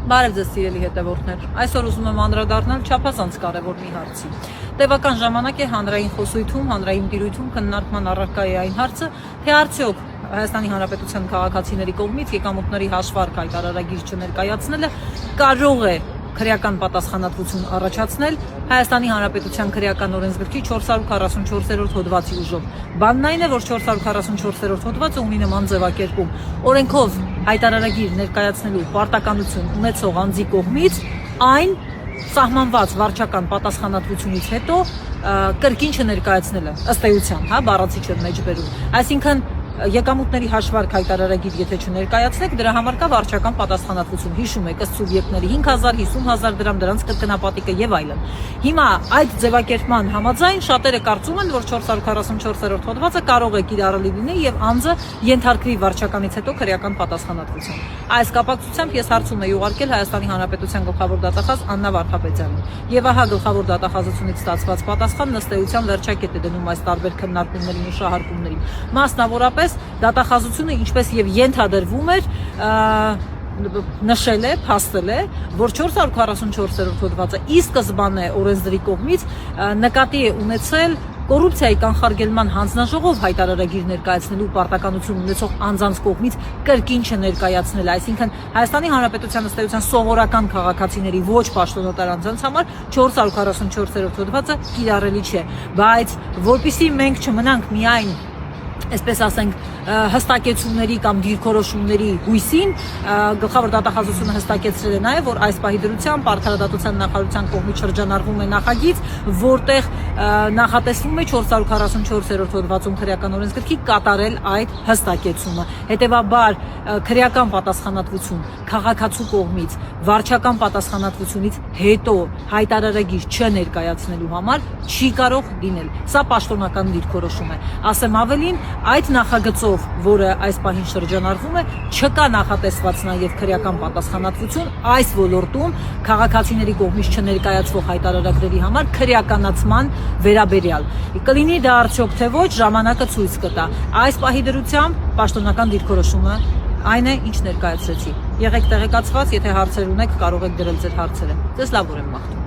Բարև ձեզ սիրելի հետևորդներ, այսօր ուզում եմ անդրադառնալ չափազանց կարևոր մի հարցի։ Տևական ժամանակ է հանրային խոսույթում, հանրային տիրույթում քննարկման առարկա է այն հարցը, թե արդյոք Հայաստանի Հանրապետության քաղաքացիների կողմից եկամուտների հաշվարկ հայտարարագիր չներկայացնելը կարող է քրեական պատասխանատվություն առաջացնել Հայաստանի Հանրապետության քրեական օրենսգրքի 444-րդ հոդվածի ուժով։ Բանն այն է, որ 444-րդ հոդվածը ունի նման ձևակերպում. օրենքով հայտարարագիր ներկայացնելու պարտականություն ունեցող անձի կողմից այն սահմանված վարչական պատասխանատվությունից հետո կրկին չներկայացնելը, ըստ էության, բառացիչը մեջ բերում։ Այսինքն եկամուտների հաշվարկ հայտարարագիր եթե չներկայացնեք, դրա համար կա վարչական պատասխանատվություն։ Հիշում եք, ըստ սուբյեկտների 5000, 50000 դրամ, դրանց կրկնապատիկը եւ այլն։ Հիմա այդ ձևակերպման համաձայն շատերը կարծում են, որ 444-րդ հոդվածը կարող է կիրառելի լինել եւ անձը ենթարկվի վարչականից հետո քրեական պատասխանատվություն։ Այս կապակցությամբ ես հարցում եմ ուղարկել Հայաստանի Հանրապետության գլխավոր դատախազ Աննա Վարդապետյանին։ Եվ ահա գլխավոր դատախազությունից ստացված պատասխանն ըստ էության վերջակետ է դնում այս տարբեր քննարկումներին ու շահարկումներին։ Մասնավորապես դատախազությունը ինչպես եւ ենթադրվում էր նշել է, փաստել է, որ 444-րդ հոդվածը ի սկզբանե օրենսդրի կողմից նկատի է ունեցել կոռուպցիայի կանխարգելման հանձնաժողով հայտարարագիր ներկայացնելու պարտականություն ունեցող անձանց կողմից կրկին չներկայացնել, այսինքն Հայաստանի Հանրապետության ըստ էության սովորական քաղաքացիների ոչ պաշտոնատար անձանց համար 444-րդ հոդվածը կիրառելի չէ, բայց որpիսի մենք չմնանք միայն այսպես ասենք հստակեցումների կամ դիրքորոշումների հույսին, գլխավոր դատախազությունը հստակեցրել է նաև, որ այս պահի դրությամբ Արդարադատության նախարարության կողմից շրջանառվում է նախագիծ, որտեղ նախատեսվում է 444-րդ հոդվածում քրեական օրենսգրքի կատարել այդ հստակեցումը։ Հետևաբար քրեական պատասխանատվություն քաղաքացու կողմից վարչական պատասխանատվությունից հետո հայտարարագիր չներկայացնելու համար չի կարող լինել։ Սա պաշտոնական դիրքորոշում է։ Ասեմ ավելին, այդ նախագծով, որը այս պահին շրջանառվում է, չկա նախատեսված նաև քրեական պատասխանատվություն այս ոլորտում քաղաքացիների կողմից չներկայացվող հայտարարագրերի համար քրեականացման վերաբերյալ։ Կլինի դա արդյոք թե ոչ, ժամանակը ցույց կտա։ Այս պահի դրությամբ պաշտոնական դիրքորոշումը այն է, ինչ ներկայացրեցի։ Եղեք տեղեկացված, եթե հարցեր ունեք, կարող եք դրել ձեր հարցերը։ Ձեզ լավ օր եմ մաղթում։